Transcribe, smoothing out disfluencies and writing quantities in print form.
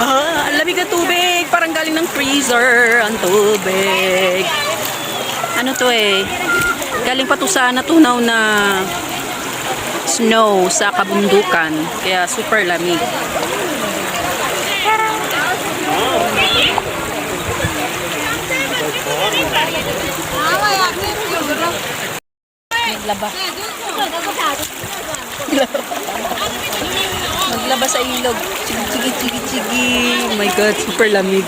Ang lamig ng tubig. Parang galing ng freezer ang tubig. Ano to eh? Galing pa to sa natunaw na snow sa kabundukan. Kaya super lamig. Maglaba. Maglaba sa ilog. Chigi, chigi, chigi, chigi. Oh my God, super lamig.